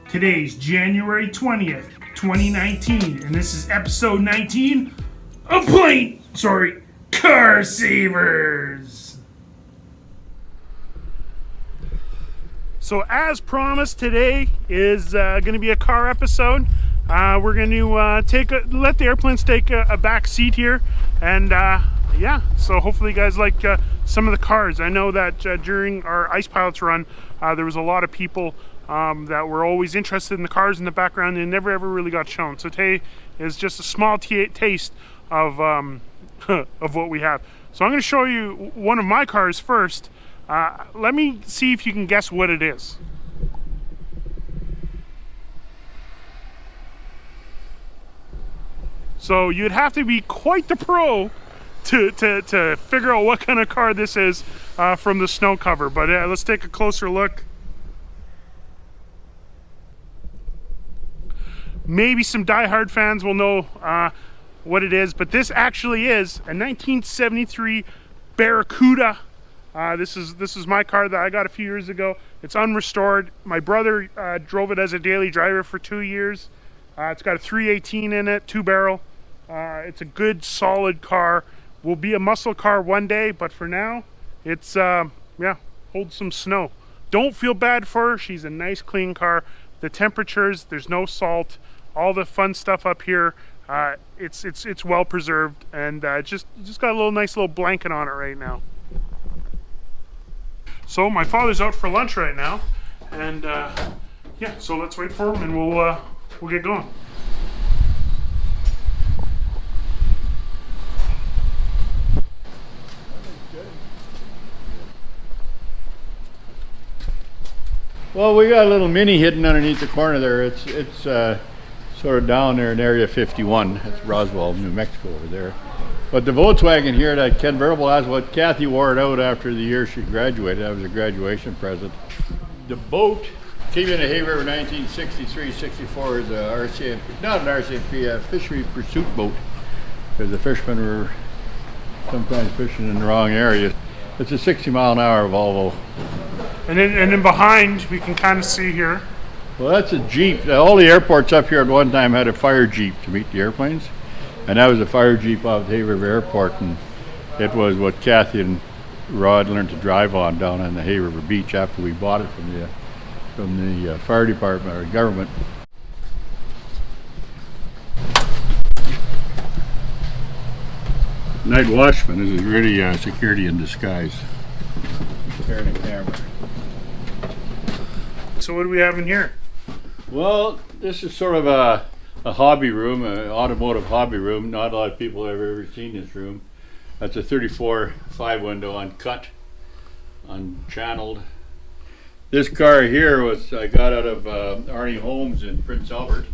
Today's January 20th, 2019, and this is episode 19 of Car Savers. So as promised, today is going to be a car episode. We're going to let the airplanes take a back seat here, and yeah, so hopefully you guys like some of the cars. I know that during our Ice Pilots run, there was a lot of people that were always interested in the cars in the background and never ever really got shown. So today is just a small taste of of what we have. So I'm going to show you one of my cars first. Let me see if you can guess what it is. So you'd have to be quite the pro to figure out what kind of car this is from the snow cover. But let's take a closer look. Maybe some diehard fans will know what it is, but this actually is a 1973 Barracuda. This is my car that I got a few years ago. It's unrestored. My brother drove it as a daily driver for 2 years. It's got a 318 in it, 2-barrel. It's a good, solid car. Will be a muscle car one day, but for now, it's yeah, holds some snow. Don't feel bad for her. She's a nice, clean car. The temperatures, there's no salt. All the fun stuff up here, it's well preserved, and just got a nice little blanket on it right now. So my father's out for lunch right now, and yeah, so let's wait for him, and we'll get going. Well, we got a little Mini hidden underneath the corner there. It's sort of down there in Area 51. That's Roswell, New Mexico over there. But the Volkswagen here, that Convertible, that's what Kathy wore it out after the year she graduated. That was a graduation present. The boat came into Hay River 1963-64 as a RCMP, not an RCMP, a fishery pursuit boat, because the fishermen were sometimes fishing in the wrong area. It's a 60-mile-an-hour Volvo. And then behind, we can kind of see here. Well, that's a Jeep. All the airports up here at one time had a fire Jeep to meet the airplanes. And that was a fire Jeep off Hay River Airport. And it was what Kathy and Rod learned to drive on down on the Hay River Beach after we bought it from the fire department or government. Night watchman. This is really security in disguise. Carrying a camera. So what do we have in here? Well, this is sort of a hobby room, an automotive hobby room. Not a lot of people have ever seen this room. That's a 34.5 window, uncut, unchanneled. This car here I got out of Arnie Holmes in Prince Albert.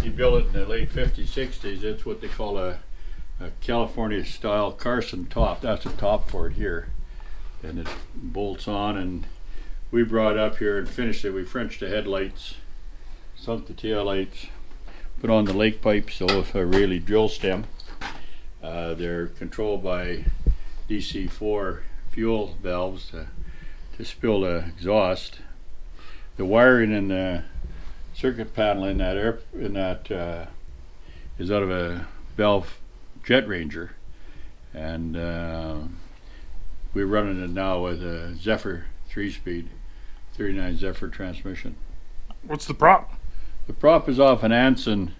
He built it in the late 50s, 60s. It's what they call a California style Carson top. That's the top for it here. And it bolts on, and we brought it up here and finished it. We Frenched the headlights, sunk the tail lights, put on the lake pipes, those are really drill stem. They're controlled by DC-4 fuel valves to spill the exhaust. The wiring in the circuit panel in that is out of a Valve Jet Ranger, and we're running it now with a Zephyr 3-speed 39 Zephyr transmission. What's the prop? The prop is off an Anson,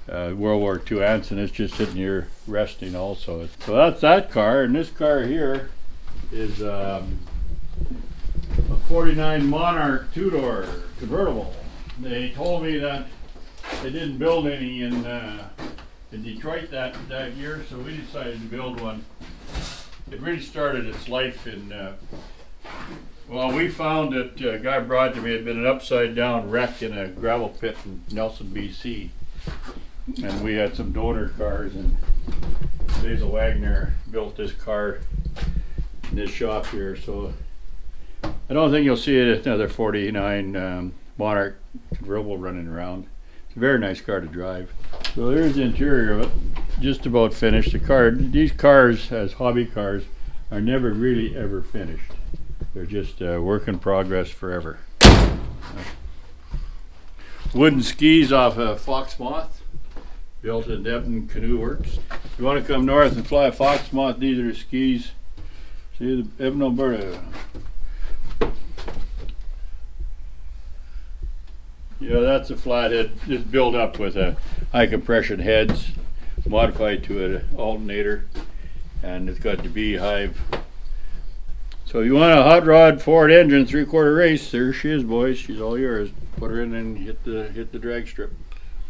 World War II Anson. It's just sitting here resting also. So that's that car, and this car here is a 49 Monarch 2-door convertible. They told me that they didn't build any in Detroit that year, so we decided to build one. It really started its life in, well, we found that a guy brought to me had been an upside down wreck in a gravel pit in Nelson, BC. And we had some donor cars, and Basil Wagner built this car in this shop here. So I don't think you'll see another 49 Monarch convertible running around. It's a very nice car to drive. So there's the interior of it, just about finished. These cars, as hobby cars, are never really ever finished. They're just a work in progress forever. wooden skis off a Fox Moth, built in Debden Canoe Works. If you want to come north and fly a Fox Moth, these are the skis. See the Evan, Alberta. Yeah, that's a flathead. It's built up with a high compression heads, modified to an alternator, and it's got the beehive. So you want a hot rod Ford engine 3/4 race? There she is, boys. She's all yours. Put her in and hit the drag strip.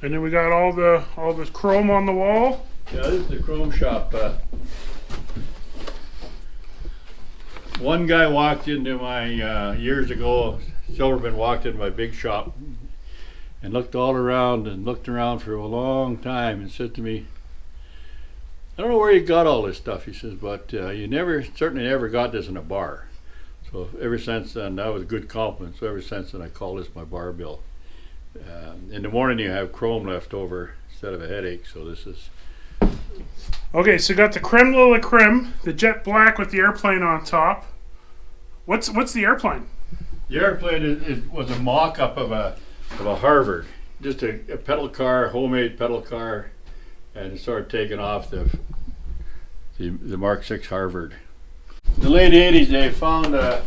And then we got all the chrome on the wall. Yeah, this is the chrome shop. One guy walked into my years ago. Silverman walked into my big shop and looked all around and looked around for a long time and said to me, "I don't know where you got all this stuff," he says, "but certainly never got this in a bar." So ever since then, that was a good compliment. So ever since then, I call this my bar bill. In the morning, you have chrome left over instead of a headache. So this is okay. So you got the creme de la creme, the jet black with the airplane on top. What's the airplane? The airplane was a mock-up of a Harvard, just a pedal car, homemade pedal car, and it started taking off the Mark 6 Harvard. In the late 80s, they found a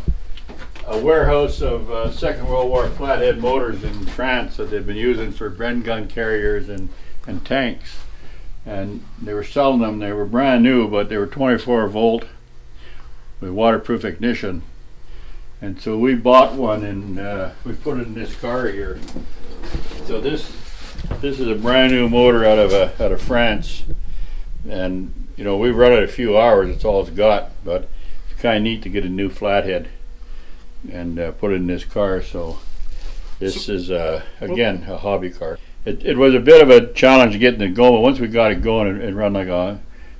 warehouse of Second World War flathead motors in France that they'd been using for Bren gun carriers and tanks. And they were selling them. They were brand new, but they were 24 volt with waterproof ignition. And so we bought one and we put it in this car here. So this is a brand new motor out of France, and you know we've run it a few hours. It's all it's got, but it's kind of neat to get a new flathead and put it in this car. So this is again a hobby car. It was a bit of a challenge getting it going, but once we got it going, it run like a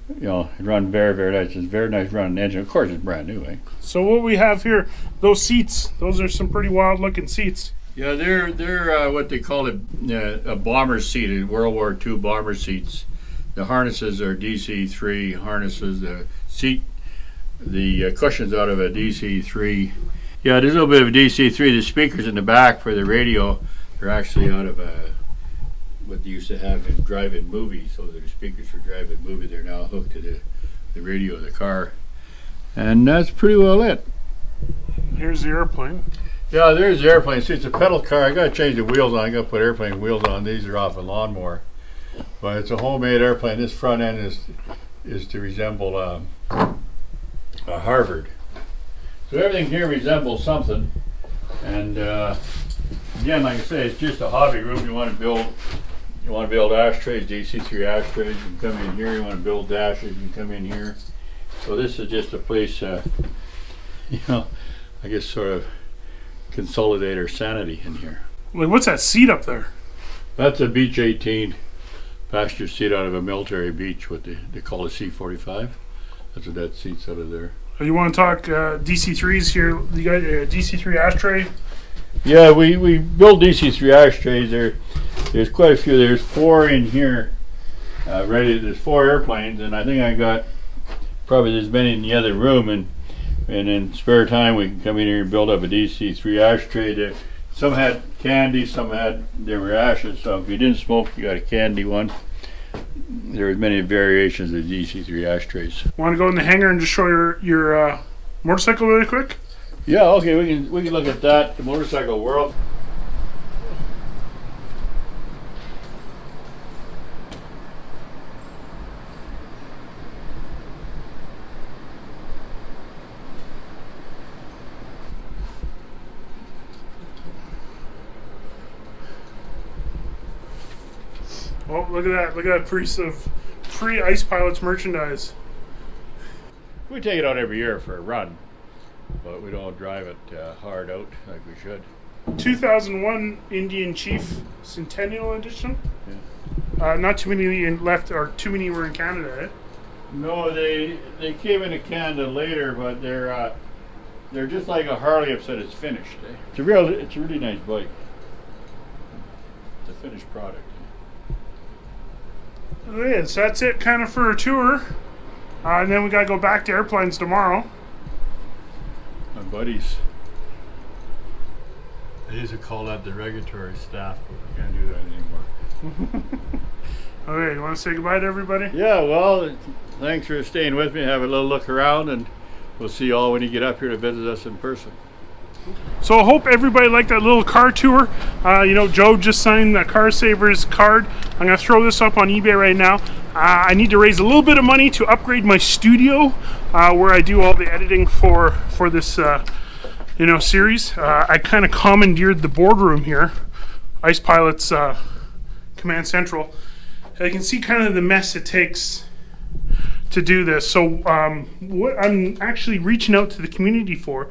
it run very, very nice. It's a very nice running engine. Of course, it's brand new, eh? So what we have here, those seats, those are some pretty wild looking seats. Yeah, they're what they call a bomber seat, World War II bomber seats. The harnesses are DC-3 harnesses. The cushions out of a DC-3. Yeah, there's a little bit of a DC-3. The speakers in the back for the radio are actually out of what they used to have in drive-in movies. So the speakers for drive-in movie, they're now hooked to the radio of the car. And that's pretty well it. Here's the airplane. Yeah, there's the airplane. See, it's a pedal car. I got to change the wheels on. I got to put airplane wheels on. These are off a lawnmower. But it's a homemade airplane. This front end is to resemble a Harvard. So everything here resembles something. And again, like I say, it's just a hobby room. You want to build ashtrays, DC-3 ashtrays. You can come in here. You want to build dashes. You can come in here. So this is just a place, I guess sort of consolidate our sanity in here. Like, what's that seat up there? That's a Beech 18 passenger seat out of a military beach, what they call a C-45. That's what that seat's out of there. You want to talk DC-3s here? You got a DC-3 ashtray? Yeah, we build DC-3 ashtrays. There's quite a few. There's 4 in here ready. There's 4 airplanes, and I think I got probably as many in the other room, and in spare time we can come in here and build up a DC-3 ashtray. Some had candy, there were ashes, so if you didn't smoke, you got a candy one. There were many variations of DC-3 ashtrays. Want to go in the hangar and just show your motorcycle really quick? Yeah, okay, we can look at that, the motorcycle world. Oh, look at that. Look at that pre-Ice Pilots merchandise. We take it out every year for a run, but we don't drive it hard out like we should. 2001 Indian Chief Centennial Edition. Yeah. Not too many left, or too many were in Canada, eh? No, they came into Canada later, but they're just like a Harley except it's finished. Eh? It's a really nice bike. It's a finished product. Yeah, so that's it kind of for a tour. And then we got to go back to airplanes tomorrow. My buddies. I used to call that the regulatory staff, but we can't do that anymore. Okay, you want to say goodbye to everybody? Yeah, well, thanks for staying with me. Have a little look around, and we'll see you all when you get up here to visit us in person. So I hope everybody liked that little car tour. You know, Joe just signed the PlaneSavers card. I'm going to throw this up on eBay right now. I need to raise a little bit of money to upgrade my studio where I do all the editing for this you know, series. I kind of commandeered the boardroom here, Ice Pilot's Command Central. You can see kind of the mess it takes to do this. So what I'm actually reaching out to the community for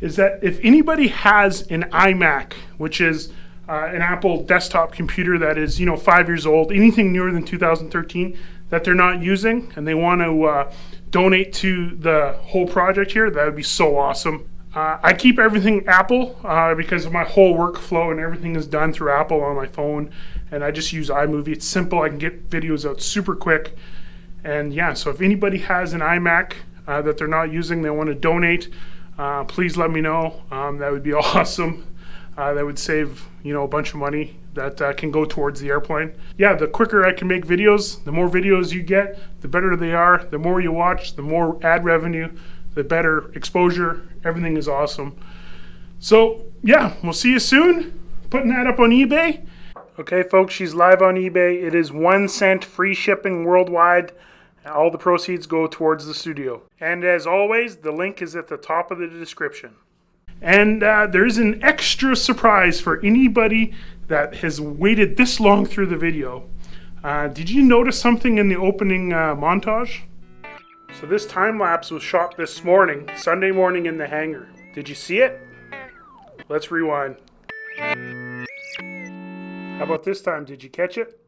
is that if anybody has an iMac, which is an Apple desktop computer that is, you know, 5 years old, anything newer than 2013 that they're not using, and they want to donate to the whole project here, that would be so awesome. I keep everything Apple because of my whole workflow, and everything is done through Apple on my phone, and I just use iMovie. It's simple. I can get videos out super quick. And yeah, so if anybody has an iMac that they're not using, they want to donate, please let me know. That would be awesome. That would save, you know, a bunch of money that can go towards the airplane. Yeah, the quicker I can make videos, the more videos you get, the better they are. The more you watch, the more ad revenue, the better exposure. Everything is awesome. So yeah, we'll see you soon. Putting that up on eBay. Okay, folks, she's live on eBay. It is 1 cent free shipping worldwide. All the proceeds go towards the studio. And as always, the link is at the top of the description. And there's an extra surprise for anybody that has waited this long through the video. Did you notice something in the opening montage? So this time lapse was shot this morning, Sunday morning in the hangar. Did you see it? Let's rewind. How about this time? Did you catch it?